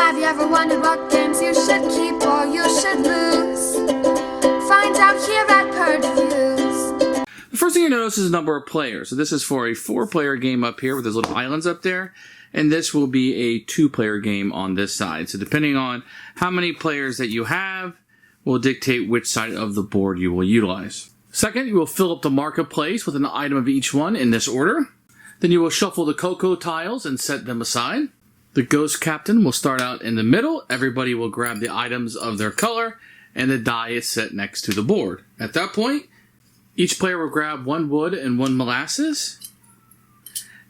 Have you ever wondered what games you should keep or you should lose? Find out here at Purge Reviews. The first thing you notice is the number of players. So this is for a 4-player game up here with those little islands up there. And this will be a 2-player game on this side. So depending on how many players that you have will dictate which side of the board you will utilize. Second, you will fill up the marketplace with an item of each one in this order. Then you will shuffle the cocoa tiles and set them aside. The ghost captain will start out in the middle. Everybody will grab the items of their color, and the die is set next to the board. At that point, each player will grab 1 wood and 1 molasses.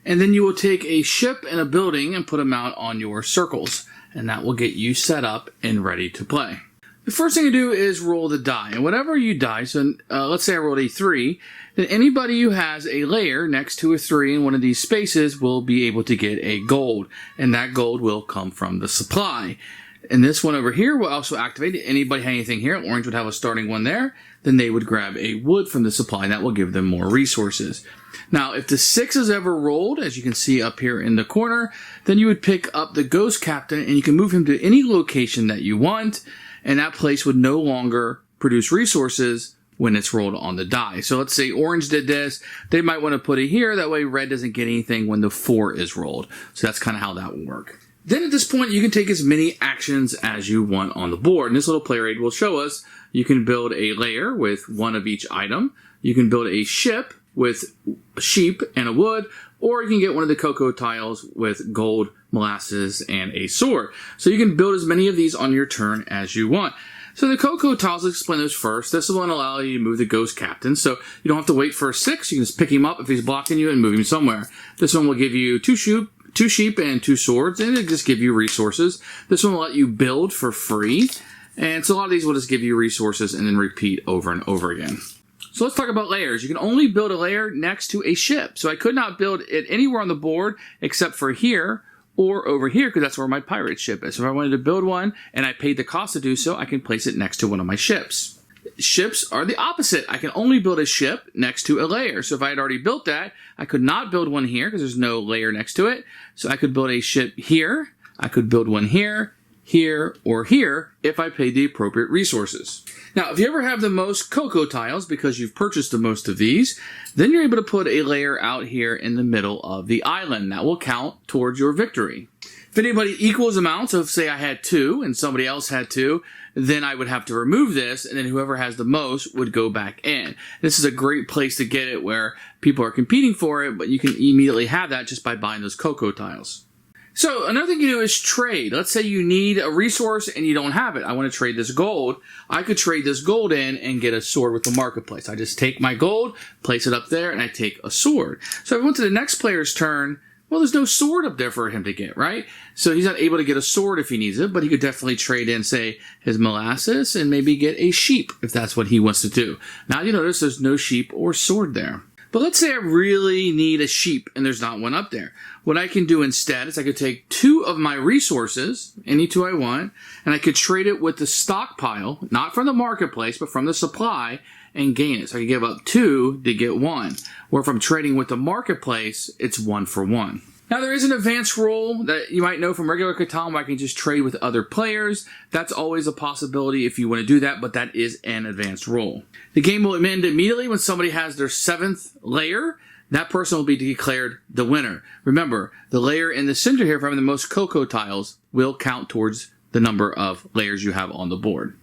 And then you will take a ship and a building and put them out on your circles. And that will get you set up and ready to play. The first thing you do is roll the die. And whatever you die, so let's say I rolled a 3, then anybody who has a layer next to a 3 in one of these spaces will be able to get a gold. And that gold will come from the supply. And this one over here will also activate. Anybody had anything here, orange would have a starting one there, then they would grab a wood from the supply, and that will give them more resources. Now, if the 6 is ever rolled, as you can see up here in the corner, then you would pick up the ghost captain, and you can move him to any location that you want, and that place would no longer produce resources when it's rolled on the die. So let's say orange did this, they might want to put it here, that way red doesn't get anything when the 4 is rolled. So that's kind of how that will work. Then at this point, you can take as many actions as you want on the board. And this little player aid will show us you can build a layer with 1 of each item. You can build a ship with a sheep and a wood, or you can get one of the cocoa tiles with gold, molasses, and a sword. So you can build as many of these on your turn as you want. So the cocoa tiles, let's explain those first. This will allow you to move the ghost captain. So you don't have to wait for a 6. You can just pick him up if he's blocking you and move him somewhere. This one will give you 2 sheep and 2 swords, and it'll just give you resources. This one will let you build for free. And so a lot of these will just give you resources and then repeat over and over again. So let's talk about layers. You can only build a layer next to a ship. So I could not build it anywhere on the board except for here or over here, because that's where my pirate ship is. So if I wanted to build one and I paid the cost to do so, I can place it next to one of my ships. Ships are the opposite. I can only build a ship next to a layer. So if I had already built that, I could not build one here because there's no layer next to it. So I could build a ship here. I could build one here, here, or here if I paid the appropriate resources. Now, if you ever have the most cocoa tiles because you've purchased the most of these, then you're able to put a layer out here in the middle of the island. That will count towards your victory. If anybody equals amounts, so if say I had 2 and somebody else had 2, then I would have to remove this, and then whoever has the most would go back in. This is a great place to get it where people are competing for it, but you can immediately have that just by buying those cocoa tiles. So another thing you do is trade. Let's say you need a resource and you don't have it. I want to trade this gold. I could trade this gold in and get a sword with the marketplace. I just take my gold, place it up there, and I take a sword. So if I went to the next player's turn, well, there's no sword up there for him to get, right? So he's not able to get a sword if he needs it, but he could definitely trade in, say, his molasses and maybe get a sheep if that's what he wants to do. Now you notice there's no sheep or sword there. But let's say I really need a sheep and there's not one up there. What I can do instead is I could take 2 of my resources, any 2 I want, and I could trade it with the stockpile, not from the marketplace, but from the supply, and gain it. So I can give up 2 to get 1. Or if I'm trading with the marketplace, it's 1 for 1. Now there is an advanced role that you might know from regular Catan where I can just trade with other players. That's always a possibility if you want to do that, but that is an advanced role. The game will end immediately when somebody has their 7th layer. That person will be declared the winner. Remember, the layer in the center here, for having the most cocoa tiles, will count towards the number of layers you have on the board.